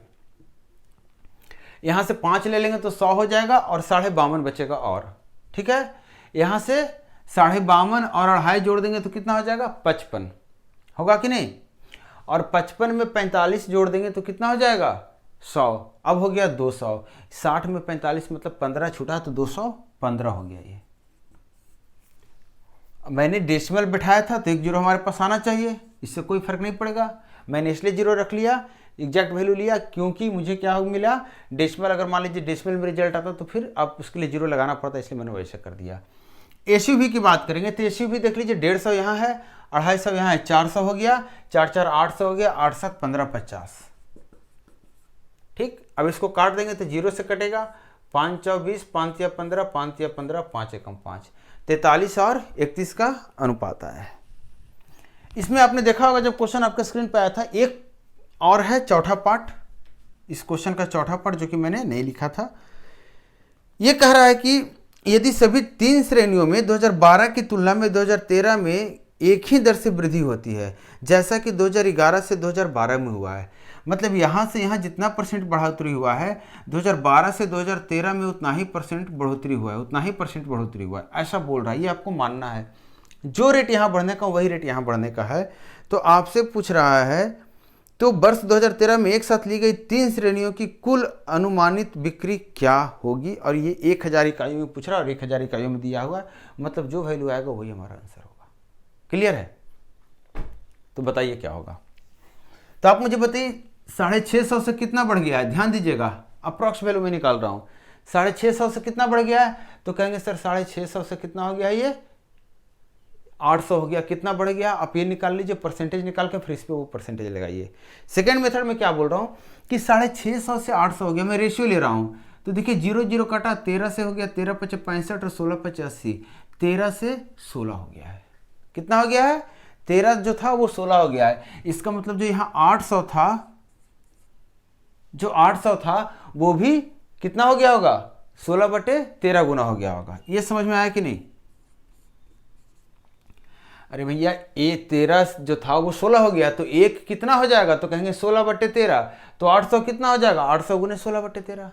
यहाँ से 5 ले लेंगे तो 100 हो जाएगा और 52.5 बचेगा और, ठीक है। यहाँ से 52.5 और 2.5 जोड़ देंगे तो कितना हो जाएगा 55, होगा कि नहीं। और 55 में 45 जोड़ देंगे तो कितना हो जाएगा 100, अब हो गया 200, 60 में 45 मतलब 15 छूटा तो 215 हो गया। ये मैंने डेसिमल बिठाया था तो एक जीरो हमारे पास आना चाहिए, इससे कोई फर्क नहीं पड़ेगा। मैंने इसलिए जीरो रख लिया, एग्जैक्ट वैल्यू लिया, क्योंकि मुझे क्या मिला डेसिमल। अगर मान लीजिए डेसिमल में रिजल्ट आता तो फिर आप उसके लिए जीरो लगाना पड़ता, इसलिए मैंने वैसे कर दिया। एसयूवी की बात करेंगे तो एसयूवी देख लीजिए 150 यहाँ है, 250 यहाँ है, 400 हो गया, 4 4 800 हो गया, 8 7 15 50। ठीक, अब इसको काट देंगे तो जीरो से कटेगा, 5 4 20, 5 या 15, 5 या 15, 5 एकम 5, 43 और 31 का अनुपात आया है। इसमें आपने देखा होगा जब क्वेश्चन आपके स्क्रीन पर आया था, एक और है चौथा पार्ट, इस क्वेश्चन का चौथा पार्ट जो कि मैंने नहीं लिखा था। ये कह रहा है कि यदि सभी 3 श्रेणियों में 2012 की तुलना में 2013 में एक ही दर से वृद्धि होती है, जैसा कि 2011 से 2012 में हुआ है, मतलब यहाँ से यहाँ जितना परसेंट बढ़ोतरी हुआ है 2012 से 2013 में उतना ही परसेंट बढ़ोतरी हुआ है, उतना ही परसेंट बढ़ोतरी हुआ है, ऐसा बोल रहा है। ये आपको मानना है, जो रेट यहाँ बढ़ने का वही रेट यहाँ बढ़ने का है। तो आपसे पूछ रहा है तो वर्ष 2013 में एक साथ ली गई 3 श्रेणियों की कुल अनुमानित बिक्री क्या होगी, और ये 1000 इकाइयों में पूछ रहा है और 1000 इकाइयों में दिया हुआ है, मतलब जो वैल्यू आएगा वही हमारा आंसर होगा। क्लियर है? तो बताइए क्या होगा। तो आप मुझे बताइए 650 से कितना बढ़ गया है, ध्यान दीजिएगा, अप्रॉक्स वैल्यू में निकाल रहा हूँ। 650 से कितना बढ़ गया है, तो कहेंगे सर 650 से कितना हो गया, ये 800 हो गया। कितना बढ़ गया, आप ये निकाल लीजिए, परसेंटेज निकाल के फिर इस पे वो परसेंटेज लगाइए। सेकेंड मेथड में क्या बोल रहा हूँ कि 650 से 800 हो गया, मैं रेशियो ले रहा हूँ। तो देखिए 0 0 कटा, 13 से हो गया, 13 5 65 और 16 5 80, 13 से 16 हो गया है। कितना हो गया है, 13 जो था वो 16 हो गया है। इसका मतलब जो यहाँ 800 था, जो 800 था वो भी कितना हो गया होगा, 16/13 गुना हो गया होगा। ये समझ में आया कि नहीं? अरे भैया ये 13 जो था वो 16 हो गया, तो एक कितना हो जाएगा, तो कहेंगे 16/13, तो 800 कितना हो जाएगा, 800 गुने 16/13।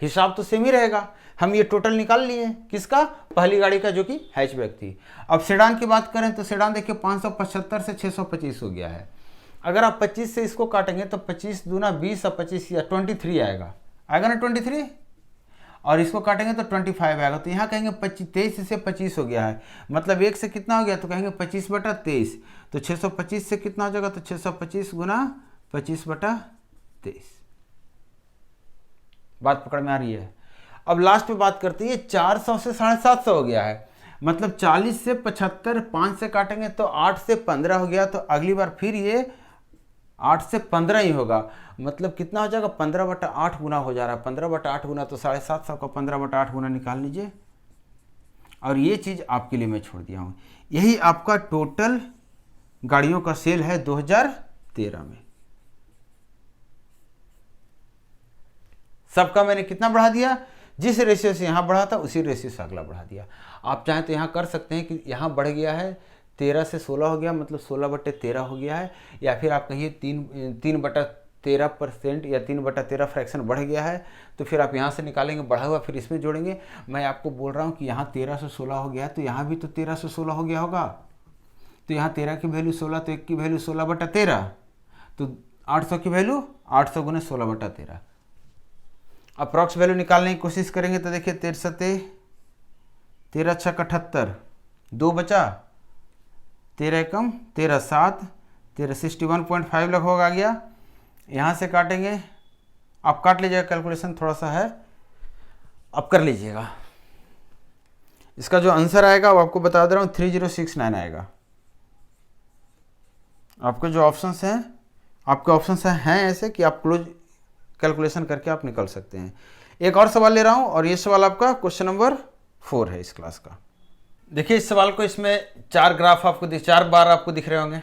हिसाब तो सेम ही रहेगा। हम ये टोटल निकाल लिए, किसका, पहली गाड़ी का जो कि हैचबैक थी। अब सेडान की बात करें तो सेडान देखिए 575 से 625 हो गया है। अगर आप 25 से इसको काटेंगे तो 25 दूना 20 और 25 या 23 आएगा, आएगा ना 23, और इसको काटेंगे तो 25 आएगा। तो यहाँ कहेंगे 23 से 25 हो गया है, मतलब 1 से कितना हो गया, तो कहेंगे 25/23, तो 625 से कितना हो जाएगा, तो 625 गुना 25/23। बात पकड़ में आ रही है? अब लास्ट पे बात करते हैं, 400 से 750 हो गया है, मतलब 40 से 75, 5 से काटेंगे तो 8 से 15 हो गया, तो अगली बार फिर ये 8 से 15 ही होगा, मतलब कितना हो जाएगा, 15/8 गुना हो जा रहा है। 15/8 गुना तो 750 का 15/8 गुना निकाल लीजिए, और ये चीज़ आपके लिए मैं छोड़ दिया हूँ। यही आपका टोटल गाड़ियों का सेल है 2013 में। सबका मैंने कितना बढ़ा दिया, जिस रेशियो से यहाँ बढ़ा था उसी रेशियो से अगला बढ़ा दिया। आप चाहें तो यहाँ कर सकते हैं कि यहाँ बढ़ गया है 13 से 16 हो गया, मतलब 16/13 हो गया है, या फिर आप कहिए 3/13% या 3/13 फ्रैक्शन बढ़ गया है, तो फिर आप यहाँ से निकालेंगे बढ़ा हुआ, फिर इसमें जोड़ेंगे। मैं आपको बोल रहा हूँ कि यहाँ 13 से 16 हो गया है, तो यहाँ भी तो 13 से 16 हो गया होगा, तो यहाँ 13 की वैल्यू 16, तो 1 की वैल्यू 16/13, तो 800 की वैल्यू 800 गुने 16/13। अप्रॉक्स वैल्यू निकालने की कोशिश करेंगे तो देखिए 13 6 78, 2 बचा, 13 एकम 13 7, 13 61.5 लगभग आ गया। यहाँ से काटेंगे, आप काट लीजिएगा, कैलकुलेशन थोड़ा सा है, आप कर लीजिएगा। इसका जो आंसर आएगा वो आपको बता दे रहा हूँ 3069 आएगा। आपके जो ऑप्शंस हैं, आपके ऑप्शंस हैं ऐसे कि आप क्लोज कैलकुलेशन करके आप निकल सकते हैं। एक और सवाल ले रहा हूँ, और ये सवाल आपका क्वेश्चन नंबर 4 है इस क्लास का। देखिए इस सवाल को, इसमें 4 ग्राफ आपको 4 बार आपको दिख रहे होंगे।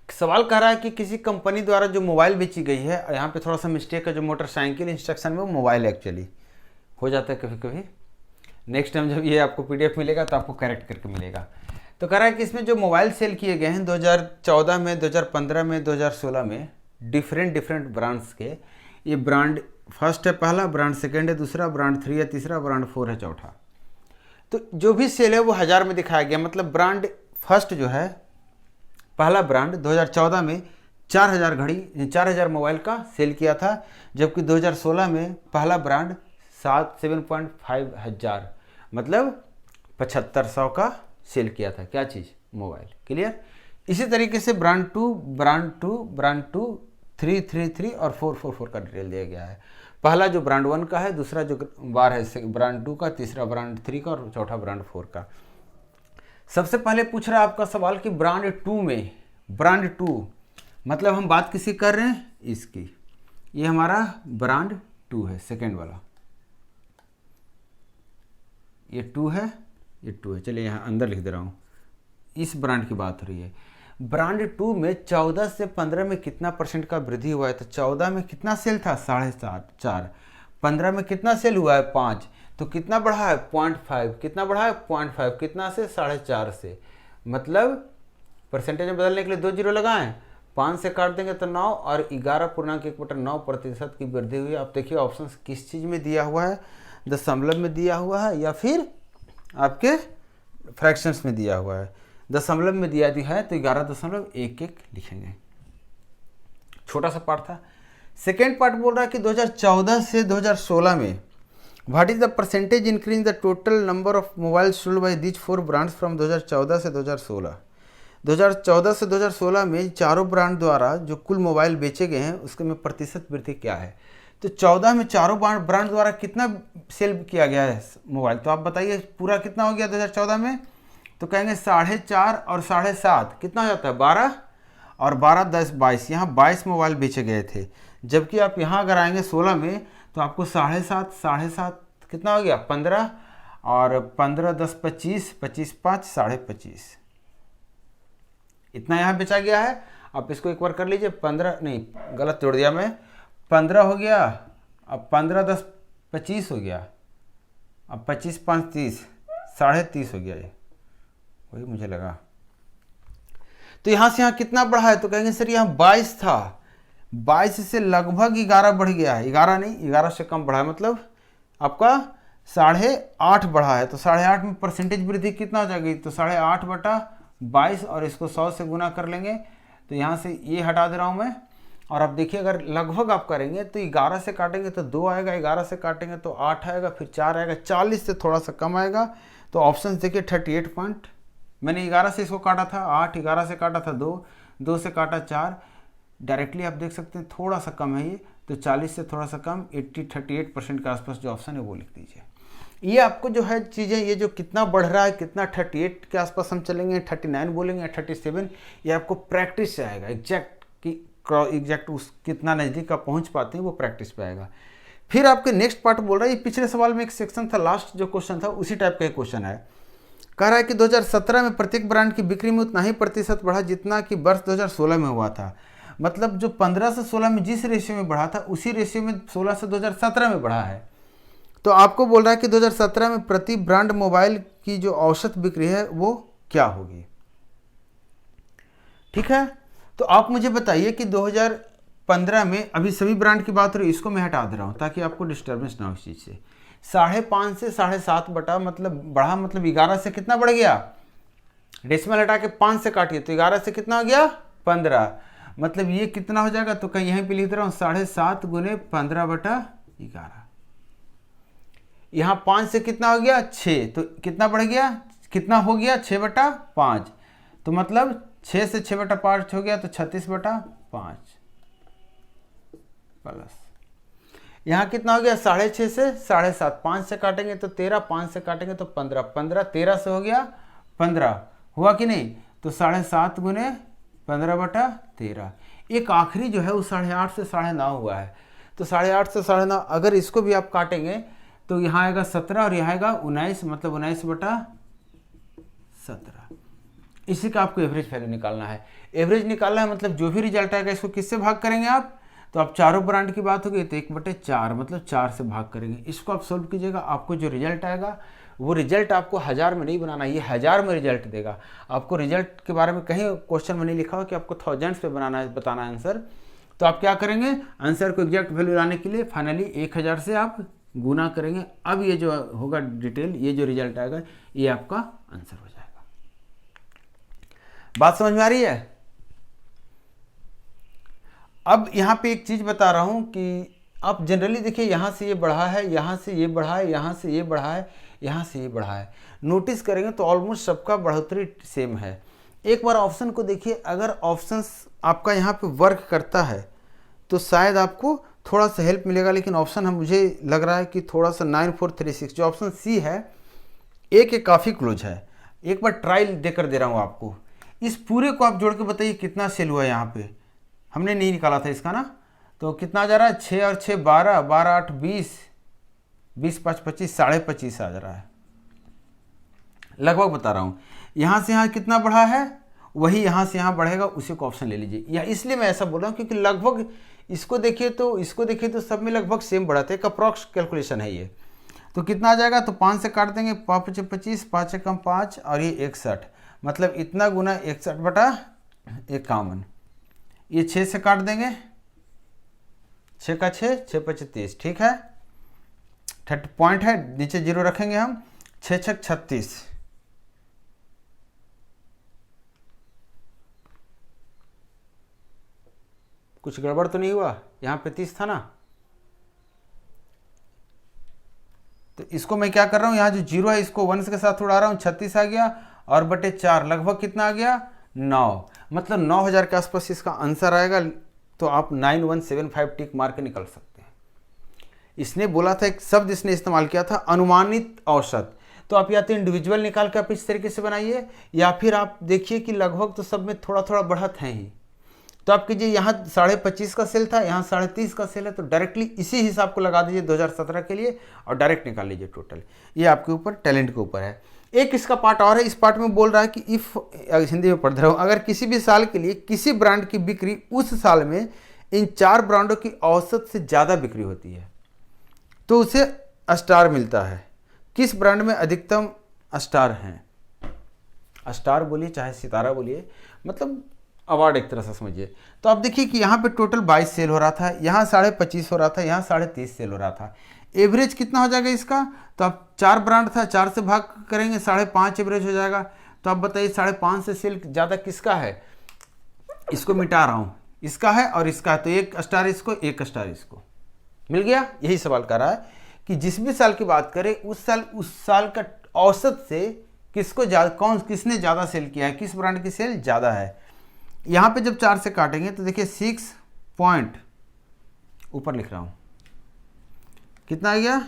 सवाल कह रहा है कि किसी कंपनी द्वारा जो मोबाइल बेची गई है, यहाँ पे थोड़ा सा मिस्टेक है, जो मोटरसाइकिल इंस्ट्रक्शन में वो मोबाइल एक्चुअली हो जाता है कभी कभी। नेक्स्ट टाइम जब ये आपको PDF मिलेगा तो आपको करेक्ट करके मिलेगा। तो कह रहा है कि इसमें जो मोबाइल सेल किए गए हैं 2014 में, 2015 में, 2016 में, डिफरेंट ब्रांड्स के, ये ब्रांड फर्स्ट है पहला, ब्रांड सेकेंड है दूसरा, ब्रांड 3 है तीसरा, ब्रांड 4 है चौथा। तो जो भी सेल है वो 1000 में दिखाया गया, मतलब ब्रांड फर्स्ट जो है, पहला ब्रांड 2014 में 4000 घड़ी 4000 मोबाइल का सेल किया था, जबकि 2016 में पहला ब्रांड 7.5 हजार मतलब 7500 का सेल किया था। क्या चीज़? मोबाइल। क्लियर। इसी तरीके से ब्रांड 2, ब्रांड 2, 3 और 4 का डिटेल दिया गया है। पहला जो ब्रांड 1 का है, दूसरा जो बार है ब्रांड 2 का, तीसरा ब्रांड 3 का और चौथा ब्रांड 4 का। सबसे पहले पूछ रहा है आपका सवाल कि ब्रांड 2 में, ब्रांड 2 मतलब हम बात किसी कर रहे हैं इसकी, ये हमारा ब्रांड 2 है, सेकेंड वाला, ये 2 है, ये 2 है। चलिए यहाँ अंदर लिख दे रहा हूँ, इस ब्रांड की बात हो रही है। ब्रांड 2 में 14 से 15 में कितना % का वृद्धि हुआ है? तो 14 में कितना सेल था? 7.5। 15 में कितना सेल हुआ है? 5। तो कितना बढ़ा है? 0.5। कितना बढ़ा है? 0.5। कितना से? 4.5 से। मतलब परसेंटेज में बदलने के लिए 2 जीरो लगाएं, 5 से काट देंगे तो 9 और 11.1/9% की वृद्धि हुई। आप देखिए ऑप्शन किस चीज़ में दिया हुआ है, दशमलव में दिया हुआ है या फिर आपके फ्रैक्शंस में दिया हुआ है। दशमलव में दिया है तो 11.11 लिखेंगे। छोटा सा पार्ट था। सेकेंड पार्ट बोल रहा है कि 2014 से 2016 में what is the percentage increase the total number of mobile sold by these 4 brands from 2014 से 2016। 2014 से 2016 में चारों ब्रांड द्वारा जो कुल मोबाइल बेचे गए हैं उसके में प्रतिशत वृद्धि क्या है? तो 14 में चारों ब्रांड द्वारा कितना सेल किया गया है मोबाइल? तो आप बताइए पूरा कितना हो गया 2014 में? तो कहेंगे 4.5 और 7.5 कितना हो जाता है? 12 और 12 10 22। यहाँ 22 मोबाइल बेचे गए थे, जबकि आप यहाँ अगर आएंगे 16 में तो आपको 7.5 कितना हो गया? 15 और 15 10 25, 25 5 25.5 इतना यहाँ बेचा गया है। आप इसको एक बार कर लीजिए। 15 नहीं, गलत जोड़ दिया मैं, 15 हो गया, अब 15 10 25 हो गया, अब 25 5 30, 30.5 हो गया। ये वही मुझे लगा। तो यहाँ से यहाँ कितना बढ़ा है? तो कहेंगे सर यहाँ 22 था, 22 से लगभग 11 बढ़ गया है। 11 नहीं, 11 से कम बढ़ा है, मतलब आपका 8.5 बढ़ा है। तो 8.5 में परसेंटेज वृद्धि कितना हो जाएगी? तो 8.5/22 और इसको 100 से गुना कर लेंगे। तो यहाँ से ये हटा दे रहा हूँ मैं। और अब देखिए अगर लगभग आप करेंगे तो 11 से काटेंगे तो 2 आएगा, 11 से काटेंगे तो 8 आएगा, फिर 4 आएगा, 40 से थोड़ा सा कम आएगा। तो ऑप्शन देखिए 38 पॉइंट, मैंने 11 से इसको काटा था 8, 11 से काटा था 2, 2 से काटा 4, डायरेक्टली आप देख सकते हैं थोड़ा सा कम है ये। तो 40 से थोड़ा सा कम 38% के आसपास जो ऑप्शन है वो लिख दीजिए। ये आपको जो है चीज़ें, ये जो कितना बढ़ रहा है, कितना 38 के आसपास हम चलेंगे, 39 बोलेंगे या 37, ये आपको प्रैक्टिस से आएगा। एग्जैक्ट उस कितना नज़दीक आप पहुंच पाते हैं वो प्रैक्टिस पे आएगा। फिर आपके नेक्स्ट पार्ट बोल रहा है, ये पिछले सवाल में एक सेक्शन था, लास्ट जो क्वेश्चन था उसी टाइप का एक क्वेश्चन है। कह रहा है कि 2017 में प्रत्येक ब्रांड की बिक्री में उतना ही प्रतिशत बढ़ा जितना कि वर्ष 2016 में हुआ था। मतलब जो 15 से 16 में जिस रेशियो में बढ़ा था उसी रेशियो में 16 से 2017 में बढ़ा है। तो आपको बोल रहा है कि 2017 में प्रति ब्रांड मोबाइल की जो औसत बिक्री है वो क्या होगी। ठीक है, तो आप मुझे बताइए कि 2015 में, अभी सभी ब्रांड की बात हो रही है, इसको मैं हटा दे रहा हूँ ताकि आपको डिस्टर्बेंस ना हो इस चीज़ से। 5.5 से 7.5 बटा मतलब बढ़ा, मतलब 11 से कितना बढ़ गया? डेसिमल हटा के 5 से काटिए तो 11 से कितना हो गया? 15। मतलब ये कितना हो जाएगा? तो कहीं यहीं पे लिख दे रहा हूँ 7.5 गुने 15/11। यहाँ 5 से कितना हो गया? 6। तो कितना बढ़ गया? कितना हो गया? 6/5। तो मतलब 6 से 6/5 हो गया तो 36/5 प्लस यहाँ कितना हो गया? 6.5 से 7.5, 5 से काटेंगे तो 13, 5 से काटेंगे तो 15, 15 13 से हो गया 15, हुआ कि नहीं? तो 7.5 गुने 15/13। एक आखिरी जो है वो 8.5 से 9.5 हुआ है। तो 8.5 से 9.5 अगर इसको भी आप काटेंगे तो यहाँ आएगा 17 और यहाँ आएगा 19, मतलब 19/17। इसी का आपको एवरेज वैल्यू निकालना है। एवरेज निकालना है मतलब जो भी रिजल्ट आएगा इसको किससे भाग करेंगे आप? तो आप चारों ब्रांड की बात होगी तो 1/4 मतलब 4 से भाग करेंगे। इसको आप सोल्व कीजिएगा, आपको जो रिजल्ट आएगा वो रिजल्ट आपको 1000 में नहीं बनाना, ये 1000 में रिजल्ट देगा। आपको रिजल्ट के बारे में कहीं क्वेश्चन में नहीं लिखा हो कि आपको थाउजेंड्स पे बनाना है, बताना है आंसर। तो आप क्या करेंगे? आंसर को एग्जैक्ट वैल्यू लाने के लिए फाइनली 1000 से आप गुना करेंगे। अब ये जो होगा डिटेल, ये जो रिजल्ट आएगा ये आपका आंसर हो जाएगा। बात समझ में आ रही है? अब यहाँ पे एक चीज़ बता रहा हूँ कि आप जनरली देखिए, यहाँ से ये बढ़ा है, यहाँ से ये बढ़ा है, यहाँ से ये बढ़ा है, यहाँ से ये बढ़ा है, नोटिस करेंगे तो ऑलमोस्ट सबका बढ़ोतरी सेम है। एक बार ऑप्शन को देखिए, अगर ऑप्शंस आपका यहाँ पे वर्क करता है तो शायद आपको थोड़ा सा हेल्प मिलेगा, लेकिन ऑप्शन हम मुझे लग रहा है कि थोड़ा सा 9436 जो ऑप्शन सी है ए के काफ़ी क्लोज है। एक बार ट्रायल देकर दे रहा हूँ आपको, इस पूरे को आप जोड़ के बताइए कितना सेल हुआ है। यहाँ पे हमने नहीं निकाला था इसका ना, तो कितना आ जा रहा है, 6 और 6 12, 12 8 20, 20 5 25, 25.5 आ जा रहा है लगभग, बता रहा हूँ। यहाँ से यहाँ कितना बढ़ा है, वही यहाँ से यहाँ बढ़ेगा, उसी को ऑप्शन ले लीजिए। या इसलिए मैं ऐसा बोल रहा हूँ क्योंकि लगभग इसको देखिए तो सब में लगभग सेम बढ़ाते हैं, एक अप्रॉक्स कैलकुलेशन है ये। तो कितना आ जाएगा, तो 5 से काट देंगे, 5 5 25, 5 से कम 5 और ये 61, मतलब इतना गुना 61/51। ये 6 से काट देंगे, 6 का 6, 6 5 30, ठीक है। 30 पॉइंट है, नीचे जीरो रखेंगे हम, 6 6 36। कुछ गड़बड़ तो नहीं हुआ, यहाँ पे 30 था ना, तो इसको मैं क्या कर रहा हूँ, यहाँ जो जीरो है इसको 1 के साथ उड़ा रहा हूँ, 36 आ गया, और बटे 4 लगभग कितना आ गया, 9, मतलब 9000 के आसपास इसका आंसर आएगा। तो आप 9175 टिक मार के निकल सकते हैं। इसने बोला था, एक शब्द इसने इस्तेमाल किया था, अनुमानित औसत। तो आप या तो इंडिविजुअल निकाल के आप इस तरीके से बनाइए, या फिर आप देखिए कि लगभग तो सब में थोड़ा थोड़ा बढ़त है ही। तो आप कीजिए, यहाँ 25.5 का सेल था, यहाँ 30.5 का सेल है, तो डायरेक्टली इसी हिसाब को लगा दीजिए 2017 के लिए और डायरेक्ट निकाल लीजिए टोटल। ये आपके ऊपर, टैलेंट के ऊपर है। एक इसका पार्ट और है, इस पार्ट में बोल रहा है कि इफ़, हिंदी में पढ़ रहा हूँ, अगर किसी भी साल के लिए किसी ब्रांड की बिक्री उस साल में इन 4 ब्रांडों की औसत से ज़्यादा बिक्री होती है तो उसे स्टार मिलता है। किस ब्रांड में अधिकतम स्टार हैं, स्टार बोलिए चाहे सितारा बोलिए, मतलब अवार्ड एक तरह से समझिए। तो आप देखिए कि यहाँ पे टोटल 22 सेल हो रहा था, यहाँ 25.5 हो रहा था, यहाँ 30.5 सेल हो रहा था। एवरेज कितना हो जाएगा इसका, तो आप 4 ब्रांड था, 4 से भाग करेंगे, 5.5 एवरेज हो जाएगा। तो आप बताइए 5.5 से सेल ज़्यादा किसका है, इसको मिटा रहा हूँ, इसका है और इसका है, तो 1 स्टार इसको, 1 स्टार इसको, मिल गया। यही सवाल कर रहा है कि जिस भी साल की बात करें उस साल का औसत से किसको किसने ज़्यादा सेल किया है, किस ब्रांड की सेल ज़्यादा है। यहाँ पे जब 4 से काटेंगे तो देखिए 6 पॉइंट, ऊपर लिख रहा हूँ, कितना आ गया,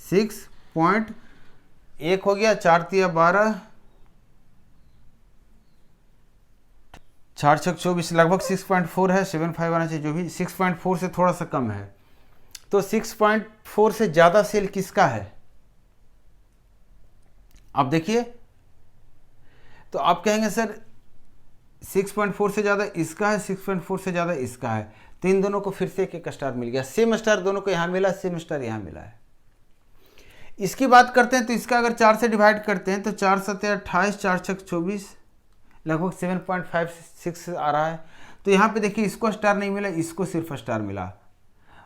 6.1 हो गया, 4 तिया 12, 4 6 24, लगभग 6.4 है, 7.5 आना चाहिए, जो भी 6.4 से थोड़ा सा कम है। तो 6.4 से ज़्यादा सेल किसका है, आप देखिए। तो आप कहेंगे सर 6.4 से ज़्यादा इसका है, 6.4 से ज़्यादा इसका है, तो इन दोनों को फिर से 1 स्टार मिल गया। सेम स्टार दोनों को यहाँ मिला, सेम स्टार यहाँ मिला है। इसकी बात करते हैं तो इसका अगर 4 से डिवाइड करते हैं तो 4 7 28, 4 6 24, लगभग 7.56 आ रहा है। तो यहाँ पे देखिए इसको स्टार नहीं मिला, इसको सिर्फ स्टार मिला,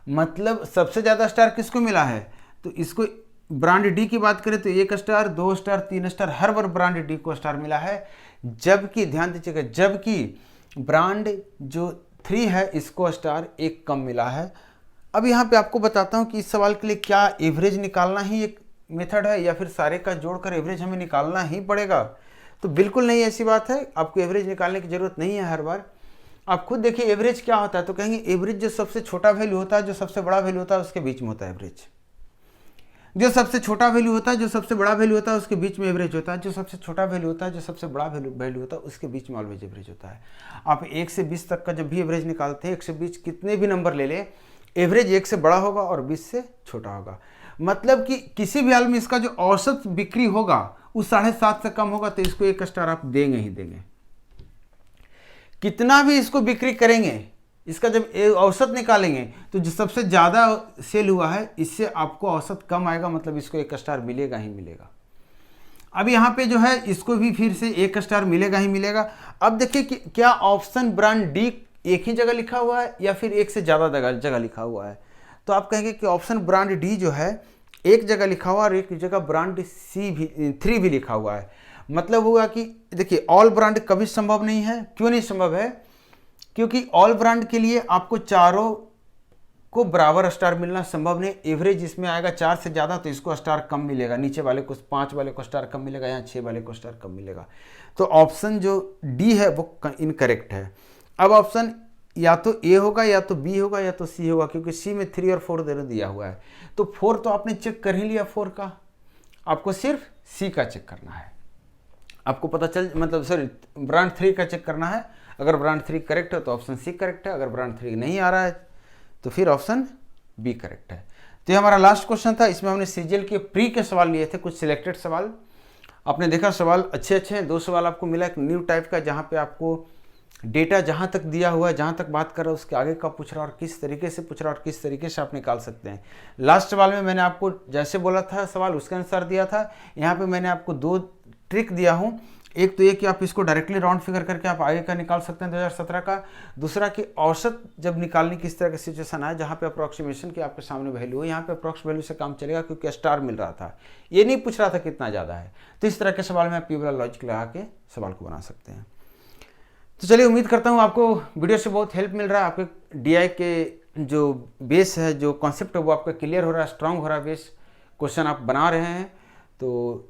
मतलब सबसे ज़्यादा स्टार किसको मिला है, तो इसको ब्रांड डी की बात करें तो 1 स्टार, 2 स्टार, 3 स्टार, हर बार ब्रांड डी को स्टार मिला है। जबकि ध्यान दीजिएगा, जबकि ब्रांड जो 3 है इसको स्टार 1 कम मिला है। अब यहाँ पे आपको बताता हूँ कि इस सवाल के लिए क्या एवरेज निकालना ही एक मेथड है या फिर सारे का जोड़कर एवरेज हमें निकालना ही पड़ेगा। तो बिल्कुल नहीं, ऐसी बात है, आपको एवरेज निकालने की जरूरत नहीं है हर बार। आप खुद देखिए एवरेज क्या होता है, तो कहेंगे एवरेज जो सबसे छोटा वैल्यू होता है, जो सबसे बड़ा वैल्यू होता है उसके बीच में होता है एवरेज। जो सबसे छोटा वैल्यू होता है, जो सबसे बड़ा वैल्यू होता है उसके बीच में एवरेज होता है। जो सबसे छोटा वैल्यू होता है, जो सबसे बड़ा वैल्यू होता है उसके बीच में ऑलवेज एवरेज होता है। आप 1 से 20 तक का जब भी एवरेज निकालते हैं, 1 से 20 कितने भी नंबर ले लें, एवरेज 1 से बड़ा होगा और 20 से छोटा होगा। मतलब कि किसी भी हाल में इसका जो औसत बिक्री होगा उस 7.5 से कम होगा तो इसको 1 स्टार आप देंगे ही देंगे। कितना भी इसको बिक्री करेंगे, इसका जब औसत निकालेंगे तो जो सबसे ज़्यादा सेल हुआ है इससे आपको औसत कम आएगा, मतलब इसको 1 स्टार मिलेगा ही मिलेगा। अब यहाँ पे जो है इसको भी फिर से 1 स्टार मिलेगा ही मिलेगा। अब देखिए कि क्या ऑप्शन ब्रांड डी एक ही जगह लिखा हुआ है या फिर एक से ज़्यादा जगह लिखा हुआ है। तो आप कहेंगे कि ऑप्शन ब्रांड डी जो है एक जगह लिखा हुआ और एक जगह ब्रांड सी भी 3 भी लिखा हुआ है। मतलब हुआ कि देखिए ऑल ब्रांड कभी संभव नहीं है। क्यों नहीं संभव है, क्योंकि ऑल ब्रांड के लिए आपको चारों को बराबर स्टार मिलना संभव नहीं। एवरेज इसमें आएगा 4 से ज़्यादा तो इसको स्टार कम मिलेगा, नीचे वाले को 5 वाले को स्टार कम मिलेगा, यहाँ 6 वाले को स्टार कम मिलेगा। तो ऑप्शन जो डी है वो इनकरेक्ट है। अब ऑप्शन या तो ए होगा या तो बी होगा या तो सी होगा, क्योंकि सी में 3 और 4 दोनों दिया हुआ है। तो 4 तो आपने चेक कर ही लिया 4 का, आपको सिर्फ सी का चेक करना है। आपको पता चल मतलब सॉरी ब्रांड 3 का चेक करना है। अगर ब्रांड 3 करेक्ट है तो ऑप्शन सी करेक्ट है, अगर ब्रांड 3 नहीं आ रहा है तो फिर ऑप्शन बी करेक्ट है। तो ये हमारा लास्ट क्वेश्चन था। इसमें हमने सीजीएल के प्री के सवाल लिए थे, कुछ सिलेक्टेड सवाल। आपने देखा सवाल अच्छे हैं। 2 सवाल आपको मिला, एक न्यू टाइप का जहाँ पे आपको डेटा जहाँ तक दिया हुआ है, जहाँ तक बात कर रहा है उसके आगे का पूछ रहा है और किस तरीके से पूछ रहा है और किस तरीके से आप निकाल सकते हैं। लास्ट सवाल में मैंने आपको जैसे बोला था सवाल उसके अनुसार दिया था। यहाँ पे मैंने आपको 2 ट्रिक दिया हूँ। एक तो ये कि आप इसको डायरेक्टली राउंड फिगर करके आप आगे का निकाल सकते हैं 2017 का। दूसरा कि औसत जब निकालने की इस तरह का सिचुएशन आए जहाँ पे अप्रॉक्सीमेशन की आपके सामने वैल्यू हो, यहाँ पे अप्रॉक्स वैल्यू से काम चलेगा क्योंकि स्टार मिल रहा था, ये नहीं पूछ रहा था कितना ज़्यादा है। तो इस तरह के सवाल में आप पी वाला लॉजिक लगा के सवाल को बना सकते हैं। तो चलिए उम्मीद करता हूँ आपको वीडियो से बहुत हेल्प मिल रहा है। आपके डीआई के जो बेस है, जो कॉन्सेप्ट है वो आपका क्लियर हो रहा है, स्ट्रांग हो रहा है बेस, क्वेश्चन आप बना रहे हैं। तो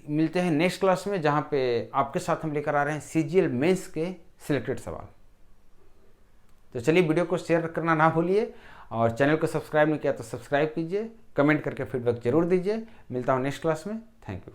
मिलते हैं नेक्स्ट क्लास में जहाँ पे आपके साथ हम लेकर आ रहे हैं सीजीएल मेंस के सिलेक्टेड सवाल। तो चलिए वीडियो को शेयर करना ना भूलिए और चैनल को सब्सक्राइब नहीं किया तो सब्सक्राइब कीजिए, कमेंट करके फीडबैक जरूर दीजिए। मिलता हूँ नेक्स्ट क्लास में। Thank you.